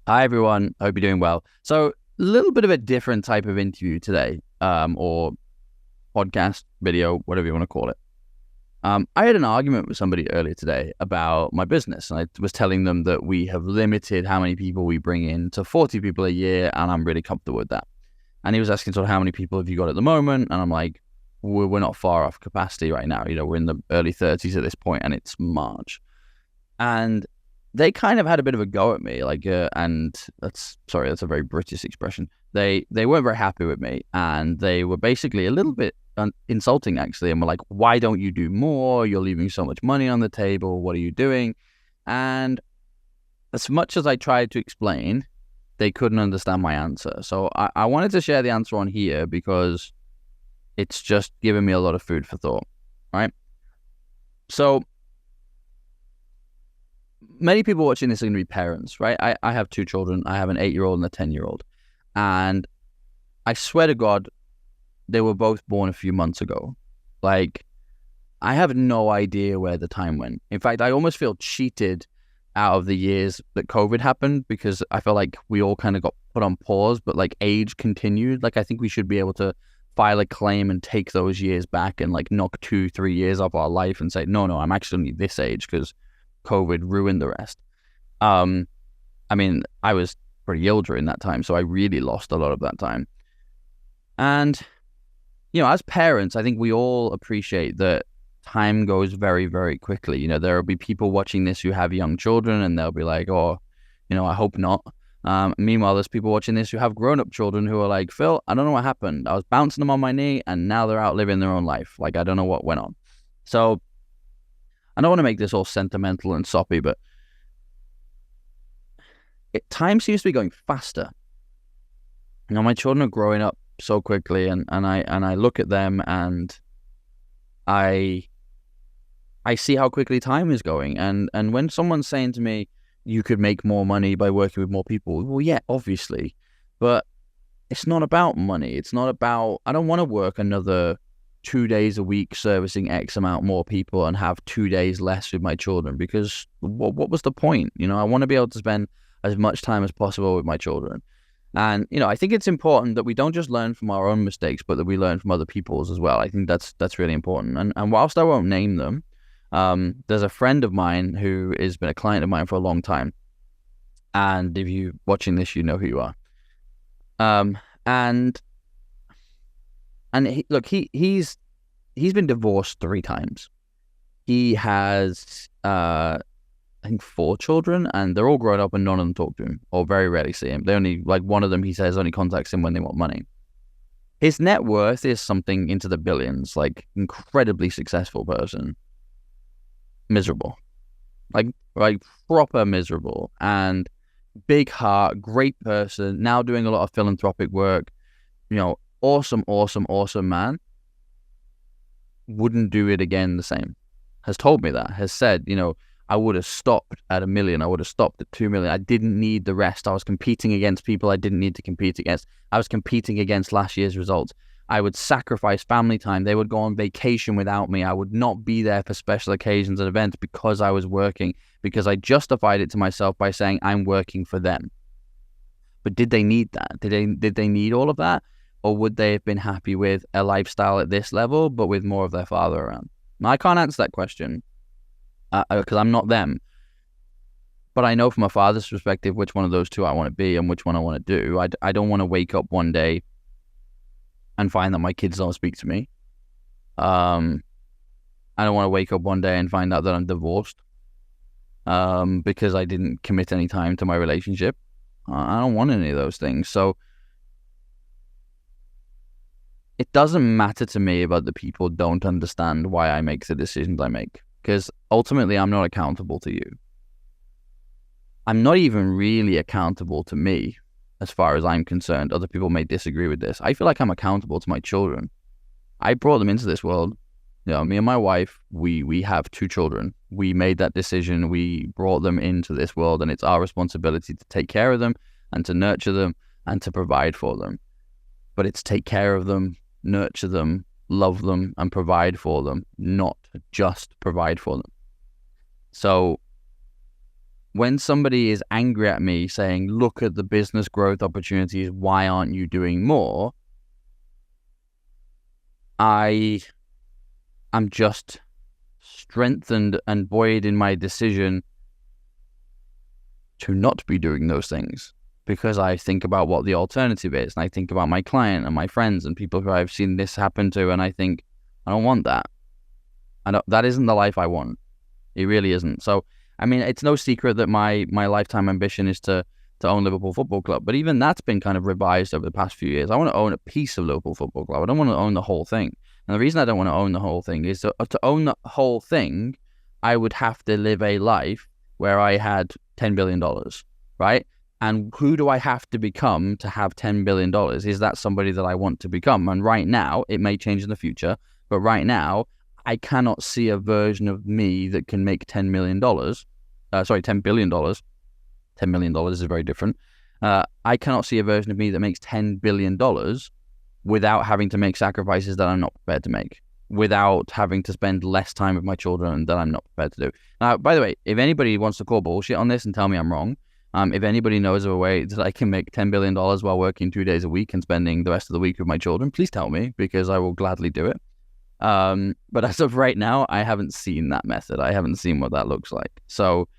Hi, everyone. Hope you're doing well. So, a little bit of a different type of interview today, or podcast, video, whatever you want to call it. I had an argument with somebody earlier today about my business, and I was telling them that we have limited how many people we bring in to 40 people a year, and I'm really comfortable with that. And he was asking sort of how many people have you got at the moment, and I'm like, we're not far off capacity right now. We're in the early 30s at this point, and it's March. And they kind of had a bit of a go at me, and that's a very British expression. They weren't very happy with me, and they were basically a little bit insulting, actually, and were like, "Why don't you do more? You're leaving so much money on the table. What are you doing?" And as much as I tried to explain, they couldn't understand my answer. So I wanted to share the answer on here because it's just given me a lot of food for thought, right? So many people watching this are going to be parents, right? I have two children. I have an 8-year-old and a 10-year-old. And I swear to God, they were both born a few months ago. Like, I have no idea where the time went. In fact, I almost feel cheated out of the years that COVID happened because I feel like we all kind of got put on pause, but like age continued. Like, I think we should be able to file a claim and take those years back and like knock 2-3 years off our life and say, no, I'm actually this age because COVID ruined the rest. I mean, I was pretty ill during that time, so I really lost a lot of that time. And, as parents, I think we all appreciate that time goes very, very quickly. There will be people watching this who have young children and they'll be like, oh, I hope not. Meanwhile, there's people watching this who have grown-up children who are like, Phil, I don't know what happened. I was bouncing them on my knee and now they're out living their own life. Like, I don't know what went on. So I don't want to make this all sentimental and soppy, but time seems to be going faster. My children are growing up so quickly, and I look at them and I see how quickly time is going. And when someone's saying to me, you could make more money by working with more people, well, yeah, obviously, but it's not about money. It's not about, I don't want to work another 2 days a week servicing X amount more people and have 2 days less with my children, because what was the point? I want to be able to spend as much time as possible with my children. And, I think it's important that we don't just learn from our own mistakes, but that we learn from other people's as well. I think that's really important. And whilst I won't name them, there's a friend of mine who has been a client of mine for a long time. And if you're watching this, you know who you are. And he's been divorced 3 times. He has, I think 4 children, and they're all grown up and none of them talk to him or very rarely see him. They only, like one of them, he says, only contacts him when they want money. His net worth is something into the billions, like incredibly successful person. Miserable. Like proper miserable, and big heart, great person, now doing a lot of philanthropic work. Awesome man. Wouldn't do it again the same. Has told me that. Has said, I would have stopped at 1 million. I would have stopped at 2 million. I didn't need the rest. I was competing against people I didn't need to compete against. I was competing against last year's results. I would sacrifice family time. They would go on vacation without me. I would not be there for special occasions and events because I was working, because I justified it to myself by saying I'm working for them. But did they need that? Did they need all of that? Or would they have been happy with a lifestyle at this level, but with more of their father around? Now, I can't answer that question because I'm not them. But I know from a father's perspective which one of those two I want to be and which one I want to do. I don't want to wake up one day and find that my kids don't speak to me. I don't want to wake up one day and find out that I'm divorced because I didn't commit any time to my relationship. I don't want any of those things. So it doesn't matter to me about the people don't understand why I make the decisions I make, because ultimately I'm not accountable to you. I'm not even really accountable to me as far as I'm concerned. Other people may disagree with this. I feel like I'm accountable to my children. I brought them into this world. Me and my wife, we have 2 children. We made that decision. We brought them into this world, and it's our responsibility to take care of them and to nurture them and to provide for them. But it's take care of them, nurture them, love them, and provide for them, not just provide for them. So when somebody is angry at me saying, look at the business growth opportunities, why aren't you doing more? I am just strengthened and buoyed in my decision to not be doing those things, because I think about what the alternative is, and I think about my client and my friends and people who I've seen this happen to, and I think, I don't want that. That isn't the life I want. It really isn't. So, I mean, it's no secret that my lifetime ambition is to own Liverpool Football Club, but even that's been kind of revised over the past few years. I want to own a piece of Liverpool Football Club. I don't want to own the whole thing. And the reason I don't want to own the whole thing is to own the whole thing, I would have to live a life where I had $10 billion, right? And who do I have to become to have $10 billion? Is that somebody that I want to become? And right now, it may change in the future, but right now, I cannot see a version of me that can make $10 million. $10 billion. $10 million is very different. I cannot see a version of me that makes $10 billion without having to make sacrifices that I'm not prepared to make, without having to spend less time with my children that I'm not prepared to do. Now, by the way, if anybody wants to call bullshit on this and tell me I'm wrong, if anybody knows of a way that I can make $10 billion while working 2 days a week and spending the rest of the week with my children, please tell me, because I will gladly do it. But as of right now, I haven't seen that method. I haven't seen what that looks like. So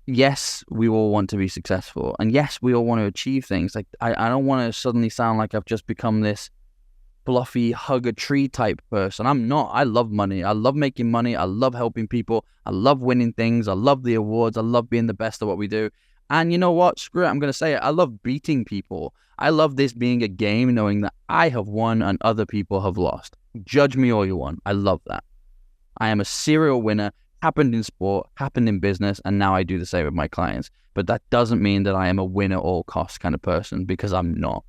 yes, we all want to be successful, and yes, we all want to achieve things. Like I don't want to suddenly sound like I've just become this fluffy hug a tree type person. I'm not. I love money. I love making money. I love helping people. I love winning things. I love the awards. I love being the best at what we do. And you know what? Screw it. I'm going to say it. I love beating people. I love this being a game, knowing that I have won and other people have lost. Judge me all you want. I love that. I am a serial winner. Happened in sport, happened in business, and now I do the same with my clients. But that doesn't mean that I am a win at all costs kind of person, because I'm not.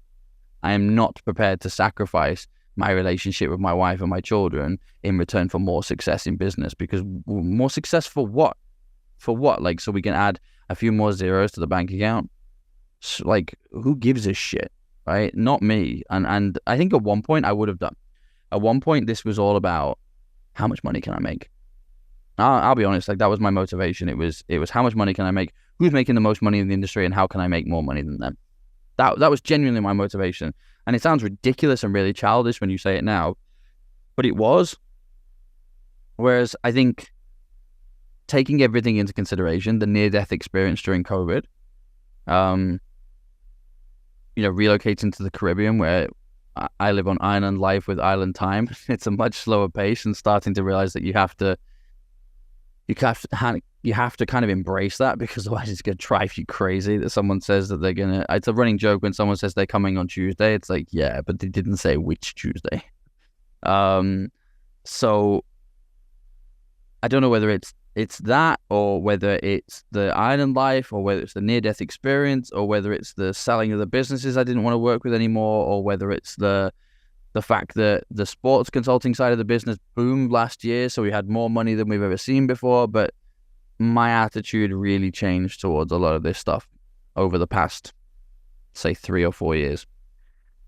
I am not prepared to sacrifice my relationship with my wife and my children in return for more success in business, because more success for what? For what? Like, so we can add a few more zeros to the bank account? Like, who gives a shit, right? Not me. And I think at one point I would have done. At one point, this was all about how much money can I make? I'll be honest, like that was my motivation. It was how much money can I make? Who's making the most money in the industry, and how can I make more money than them? That was genuinely my motivation. And it sounds ridiculous and really childish when you say it now, but it was. Whereas I think taking everything into consideration, the near-death experience during COVID, relocating to the Caribbean where I live on island life with island time, it's a much slower pace, and starting to realize that you have to kind of embrace that, because otherwise it's going to drive you crazy that someone says that they're going to... It's a running joke when someone says they're coming on Tuesday. It's like, yeah, but they didn't say which Tuesday. So I don't know whether it's that, or whether it's the island life, or whether it's the near-death experience, or whether it's the selling of the businesses I didn't want to work with anymore, or whether it's the fact that the sports consulting side of the business boomed last year, so we had more money than we've ever seen before. But my attitude really changed towards a lot of this stuff over the past, say, 3 or 4 years.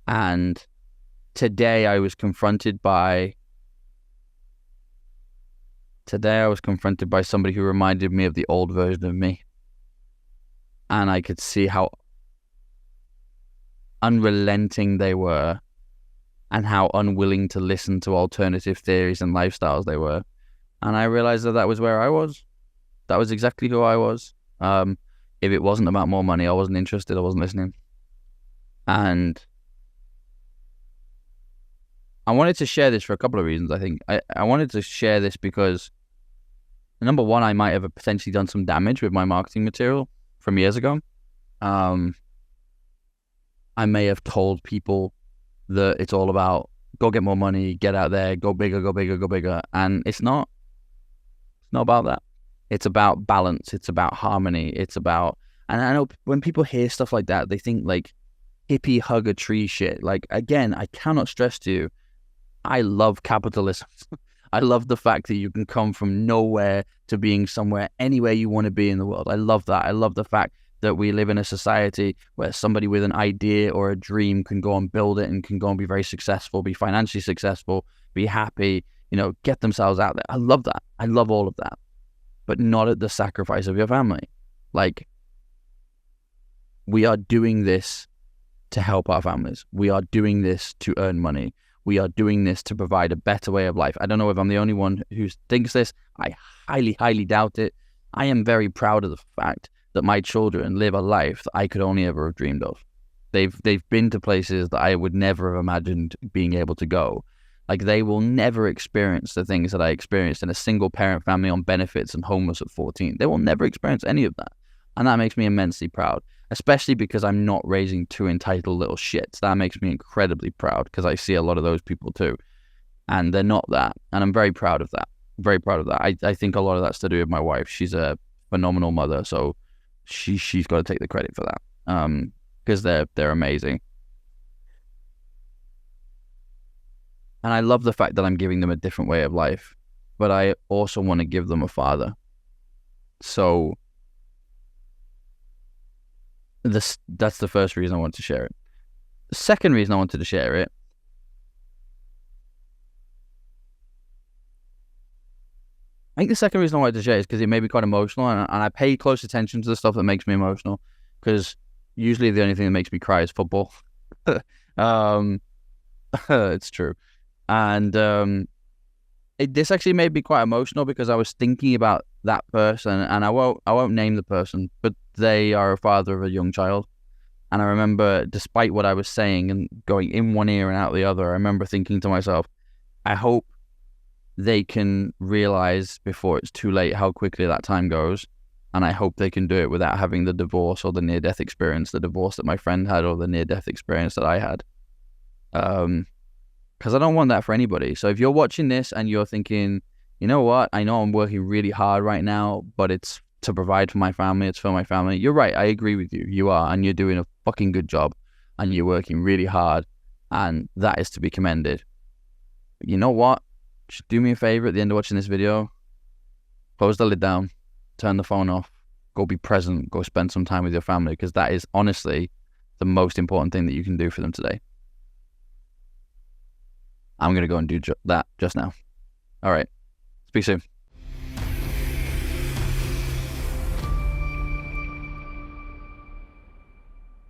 And today I was confronted by somebody who reminded me of the old version of me. And I could see how unrelenting they were, and how unwilling to listen to alternative theories and lifestyles they were. And I realized that was where I was. That was exactly who I was. If it wasn't about more money, I wasn't interested, I wasn't listening. And I wanted to share this for a couple of reasons, I think. I wanted to share this because, number one, I might have potentially done some damage with my marketing material from years ago. I may have told people that it's all about go get more money, get out there, go bigger, go bigger, go bigger. And it's not. It's not about that. It's about balance. It's about harmony. It's about... And I know when people hear stuff like that, they think like hippie hug a tree shit. Like, again, I cannot stress to you, I love capitalism. I love the fact that you can come from nowhere to being somewhere, anywhere you want to be in the world. I love that. I love the fact that we live in a society where somebody with an idea or a dream can go and build it, and can go and be very successful, be financially successful, be happy, get themselves out there. I love that. I love all of that. but not at the sacrifice of your family. Like, we are doing this to help our families. We are doing this to earn money. We are doing this to provide a better way of life. I don't know if I'm the only one who thinks this. I highly, highly doubt it. I am very proud of the fact that my children live a life that I could only ever have dreamed of. They've been to places that I would never have imagined being able to go. Like, they will never experience the things that I experienced in a single parent family on benefits and homeless at 14. They will never experience any of that. And that makes me immensely proud, especially because I'm not raising two entitled little shits. That makes me incredibly proud because I see a lot of those people too. And they're not that. And I'm very proud of that. Very proud of that. I think a lot of that's to do with my wife. She's a phenomenal mother. So she's got to take the credit for that. Because they're amazing. And I love the fact that I'm giving them a different way of life, but I also want to give them a father. So that's the first reason I wanted to share it. The second reason I wanted to share it, I think the second reason I wanted to share it is because it made me quite emotional, and I pay close attention to the stuff that makes me emotional, because usually the only thing that makes me cry is football. It's true. And this actually made me quite emotional because I was thinking about that person, and I won't name the person, but they are a father of a young child. And I remember, despite what I was saying and going in one ear and out the other, I remember thinking to myself, I hope they can realize before it's too late how quickly that time goes. And I hope they can do it without having the divorce or the near-death experience, the divorce that my friend had or the near-death experience that I had. Because I don't want that for anybody. So if you're watching this and you're thinking, you know what, I know I'm working really hard right now, but it's to provide for my family, it's for my family. You're right, I agree with you. You are, and you're doing a fucking good job, and you're working really hard, and that is to be commended. But you know what? Just do me a favor at the end of watching this video. Close the lid down, turn the phone off, go be present, go spend some time with your family, because that is honestly the most important thing that you can do for them today. I'm going to go and do that just now. All right. Speak soon.